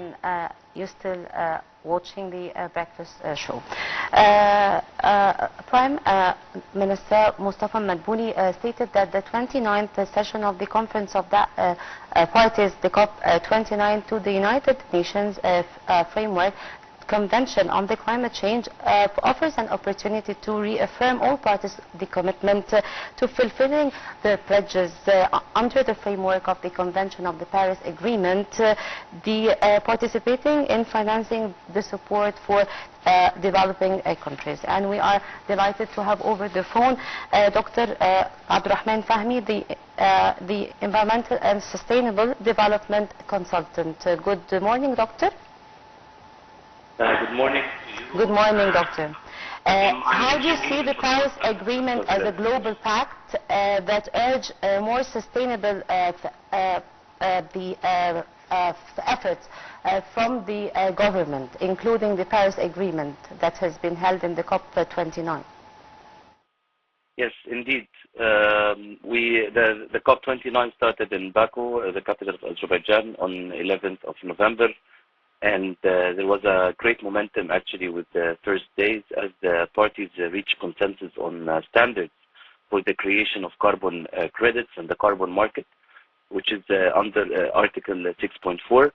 and you're still watching the breakfast show. Prime Minister Mustafa Madbouli stated that the 29th session of the conference of that parties, the COP29 to the United Nations framework Convention on the Climate Change offers an opportunity to reaffirm all parties the commitment to fulfilling the pledges under the framework of the Convention of the Paris Agreement, participating in financing the support for developing countries. And we are delighted to have over the phone Dr. Rahman Fahmy, the Environmental and Sustainable Development Consultant. Good morning, Doctor. Good morning to you. Good morning, Doctor. How do you see the Paris Agreement as a global pact that urge more sustainable efforts from the government, including the Paris Agreement that has been held in the COP29? Yes, indeed. The COP29 started in Baku, the capital of Azerbaijan, on 11th of November. And there was a great momentum actually with the first days as the parties reached consensus on standards for the creation of carbon credits and the carbon market, which is under Article 6.4.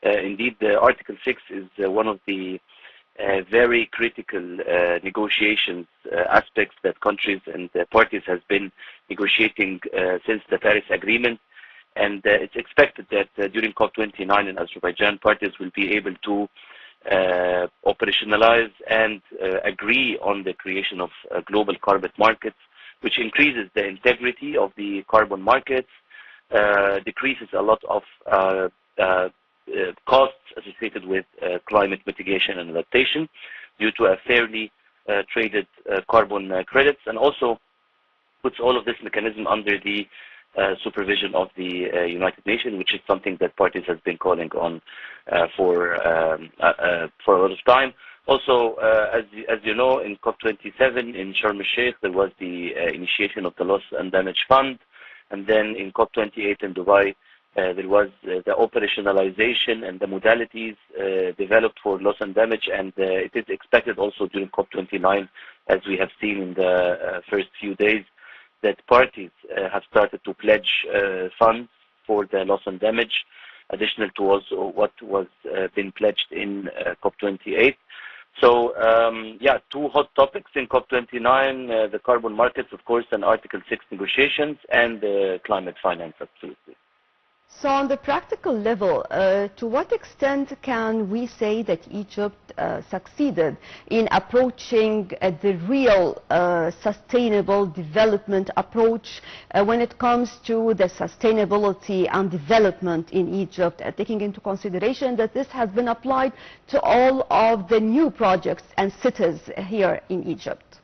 Indeed, Article 6 is one of the very critical negotiations aspects that countries and parties has been negotiating since the Paris Agreement. And it's expected that during COP29 in Azerbaijan, parties will be able to operationalize and agree on the creation of global carbon markets, which increases the integrity of the carbon markets, decreases a lot of costs associated with climate mitigation and adaptation due to a fairly traded carbon credits, and also puts all of this mechanism under the supervision of the United Nations, which is something that parties have been calling on for a lot of time. Also, as you know, in COP27 in Sharm el-Sheikh, there was the initiation of the Loss and Damage Fund, and then in COP28 in Dubai, there was the operationalization and the modalities developed for loss and damage, and it is expected also during COP29, as we have seen in the first few days, that parties have started to pledge funds for the loss and damage, additional to also what was been pledged in COP28. So, yeah, two hot topics in COP29, the carbon markets, of course, and Article 6 negotiations, and climate finance, absolutely. So on the practical level, to what extent can we say that Egypt succeeded in approaching the real sustainable development approach when it comes to the sustainability and development in Egypt, taking into consideration that this has been applied to all of the new projects and cities here in Egypt?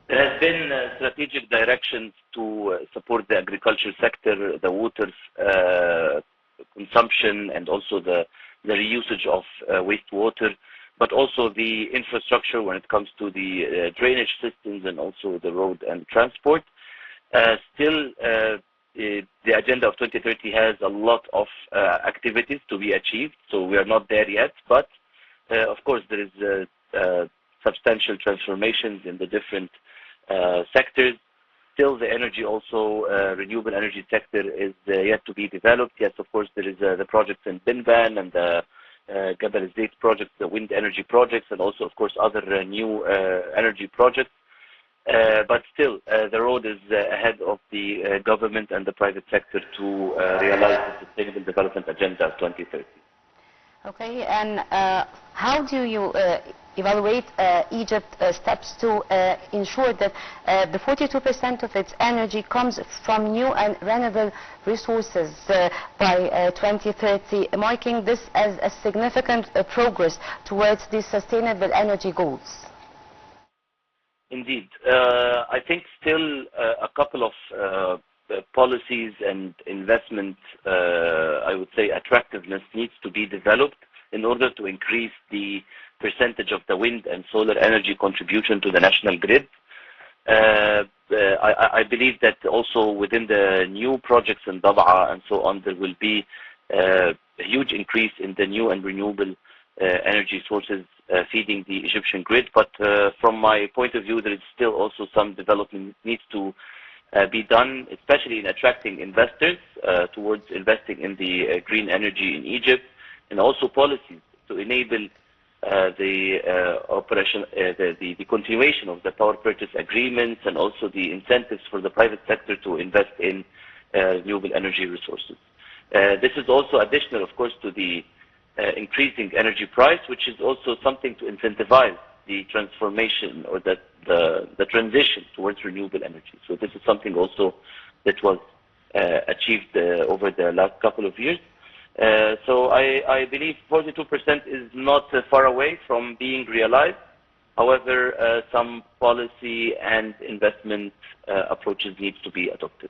There has been strategic directions to support the agriculture sector, the water consumption, and also the reusage of wastewater, but also the infrastructure when it comes to the drainage systems and also the road and transport. Still, the agenda of 2030 has a lot of activities to be achieved, so we are not there yet, but of course there is substantial transformations in the different sectors. Still, the energy also, renewable energy sector is yet to be developed. Yes, of course, there is the projects in Binban and the Gabal Zayt projects, the wind energy projects, and also, of course, other new energy projects. But still, the road is ahead of the government and the private sector to realize the Sustainable Development Agenda of 2030. Okay, and how do you evaluate Egypt's steps to ensure that the 42% of its energy comes from new and renewable resources by 2030, marking this as a significant progress towards the sustainable energy goals? Indeed. I think still a couple of policies and investment, I would say attractiveness needs to be developed in order to increase the percentage of the wind and solar energy contribution to the national grid. I believe that also within the new projects in Dab'a and so on, there will be a huge increase in the new and renewable energy sources feeding the Egyptian grid. But from my point of view, there is still also some development needs to be done, especially in attracting investors towards investing in the green energy in Egypt, and also policies to enable the continuation of the power purchase agreements, and also the incentives for the private sector to invest in renewable energy resources. This is also additional, of course, to the increasing energy price, which is also something to incentivize the transformation or the transition towards renewable energy. So this is something also that was achieved over the last couple of years. So I believe 42% is not far away from being realized. However, some policy and investment approaches need to be adopted.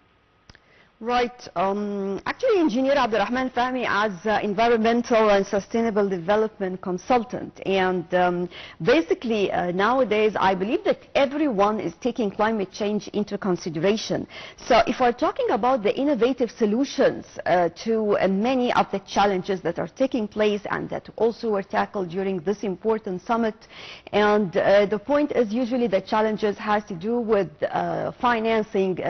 Right. Actually, Engineer Rahman Fahmy, as environmental and sustainable development consultant, and basically nowadays I believe that everyone is taking climate change into consideration. So if we're talking about the innovative solutions to many of the challenges that are taking place and that also were tackled during this important summit, and the point is usually the challenges has to do with financing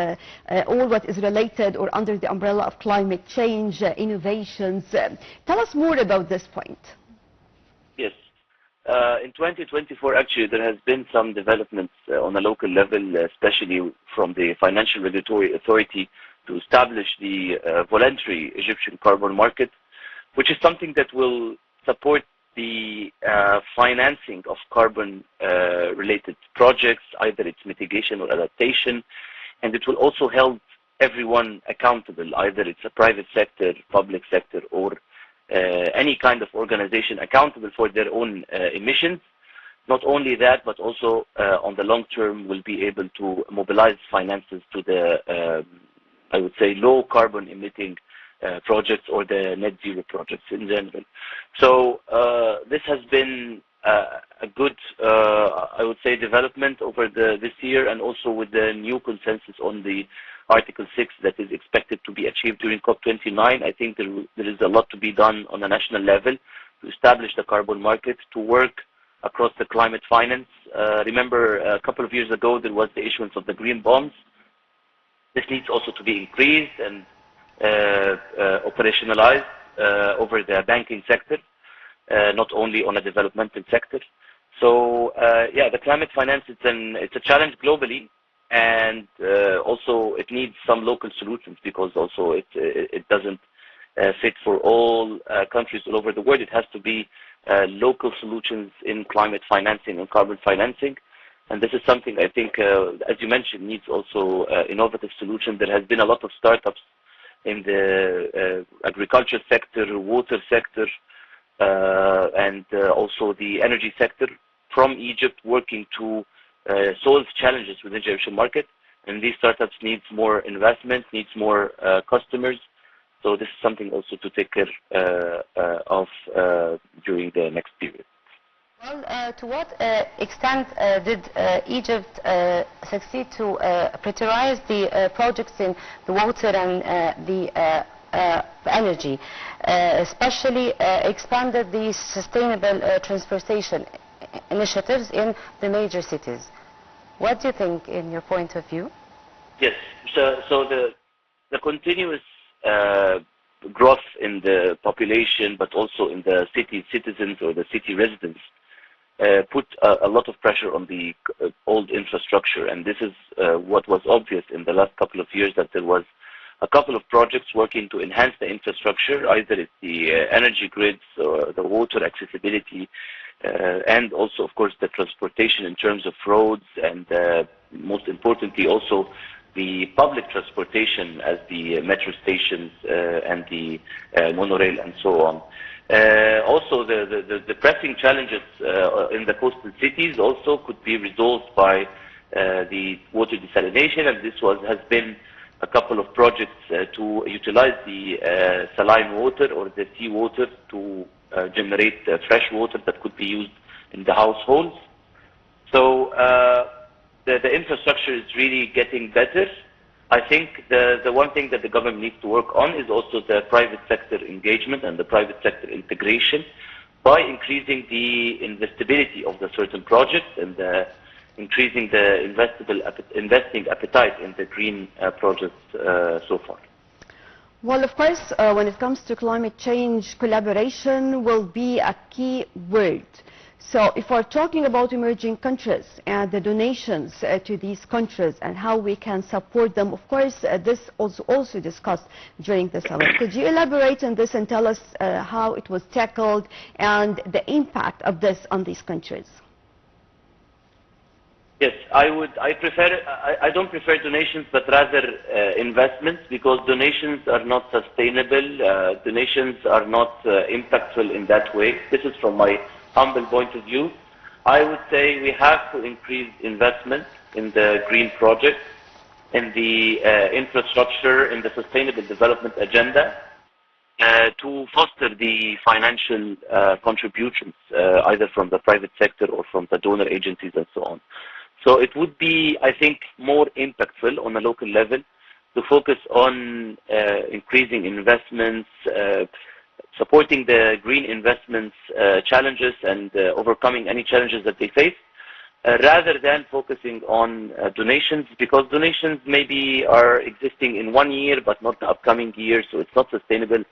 all what is related or under the umbrella of climate change, innovations. Tell us more about this point. Yes. In 2024, actually, there has been some developments on a local level, especially from the Financial Regulatory Authority, to establish the voluntary Egyptian carbon market, which is something that will support the financing of carbon-related projects, either it's mitigation or adaptation, and it will also help everyone accountable, either it's a private sector, public sector, or any kind of organization accountable for their own emissions. Not only that, but also on the long term will be able to mobilize finances to the, I would say, low carbon emitting projects or the net zero projects in general. So this has been a good, I would say, development over this year, and also with the new consensus on the Article 6 that is expected to be achieved during COP29. I think there is a lot to be done on a national level to establish the carbon market, to work across the climate finance. Remember, a couple of years ago, there was the issuance of the green bonds. This needs also to be increased and operationalized over the banking sector, not only on a developmental sector. So, yeah, the climate finance, it's a challenge globally. And also it needs some local solutions, because also it doesn't fit for all countries all over the world. It has to be local solutions in climate financing and carbon financing. And this is something I think, as you mentioned, needs also innovative solutions. There has been a lot of startups in the agriculture sector, water sector, and also the energy sector from Egypt, working to solve challenges within the Egyptian market, and these startups need more investment, needs more customers. So this is something also to take care of during the next period. Well, to what extent did Egypt succeed to prioritize the projects in the water and the energy, especially expanded the sustainable transportation initiatives in the major cities? What do you think, in your point of view? Yes, so the continuous growth in the population, but also in the city citizens or the city residents, put a lot of pressure on the old infrastructure. And this is what was obvious in the last couple of years, that there was a couple of projects working to enhance the infrastructure, either it's the energy grids or the water accessibility, and also, of course, the transportation in terms of roads, and most importantly also the public transportation, as the metro stations and the monorail and so on. Also, the pressing challenges in the coastal cities also could be resolved by the water desalination, and this has been a couple of projects to utilize the saline water or the seawater to generate fresh water that could be used in the households. So the infrastructure is really getting better, I think the one thing that the government needs to work on is also the private sector engagement and the private sector integration by increasing the investability of the certain projects and increasing the investing appetite in the green projects so far. Well, of course, when it comes to climate change, collaboration will be a key word. So if we're talking about emerging countries and the donations to these countries and how we can support them, of course, this was also discussed during the summit. Could you elaborate on this and tell us how it was tackled and the impact of this on these countries? Yes, I don't prefer donations, but rather investments, because donations are not sustainable. Donations are not impactful in that way. This is from my humble point of view. I would say we have to increase investment in the green projects, in the infrastructure, in the sustainable development agenda, to foster the financial contributions, either from the private sector or from the donor agencies and so on. So it would be, I think, more impactful on a local level to focus on increasing investments, supporting the green investments challenges and overcoming any challenges that they face, rather than focusing on donations, because donations maybe are existing in 1 year but not the upcoming year, so it's not sustainable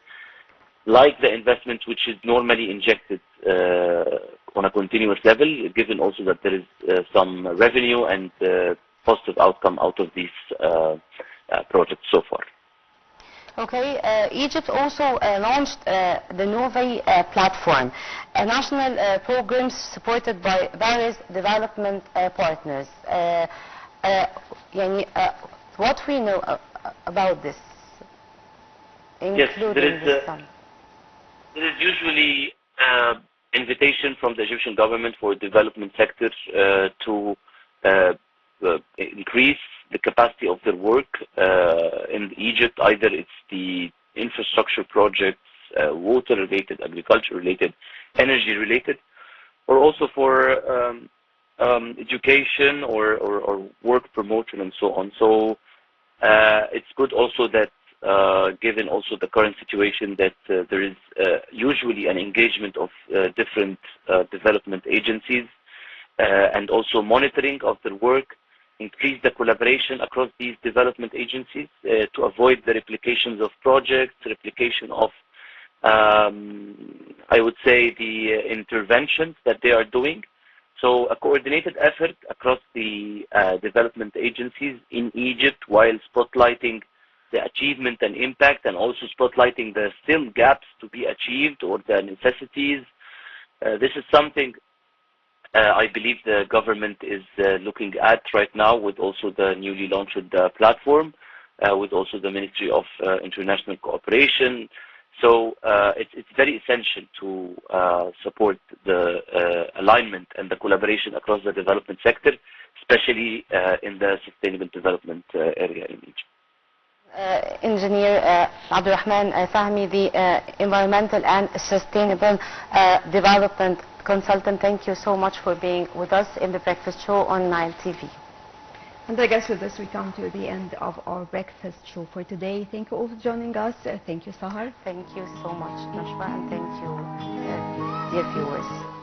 like the investment which is normally injected on a continuous level, given also that there is some revenue and positive outcome out of these projects so far. Okay, Egypt also launched the Novi platform, a national program supported by various development partners. What we know about this, including this fund? There is usually invitation from the Egyptian government for development sectors to increase the capacity of their work in Egypt. Either it's the infrastructure projects, water-related, agriculture-related, energy-related, or also for education or work promotion and so on. So it's good also that given also the current situation that there is usually an engagement of different development agencies and also monitoring of their work, increase the collaboration across these development agencies to avoid the replications of projects, replication of, I would say, the interventions that they are doing. So a coordinated effort across the development agencies in Egypt, while spotlighting the achievement and impact, and also spotlighting the still gaps to be achieved or the necessities. This is something I believe the government is looking at right now, with also the newly launched platform, with also the Ministry of International Cooperation. So it's very essential to support the alignment and the collaboration across the development sector, especially in the sustainable development area in Egypt. Engineer Rahman Fahmy, the Environmental and Sustainable Development Consultant, thank you so much for being with us in the Breakfast Show on Nile TV. And I guess with this we come to the end of our Breakfast Show for today. Thank you all for joining us. Thank you, Sahar. Thank you so much, Nashwa, and thank you, dear viewers.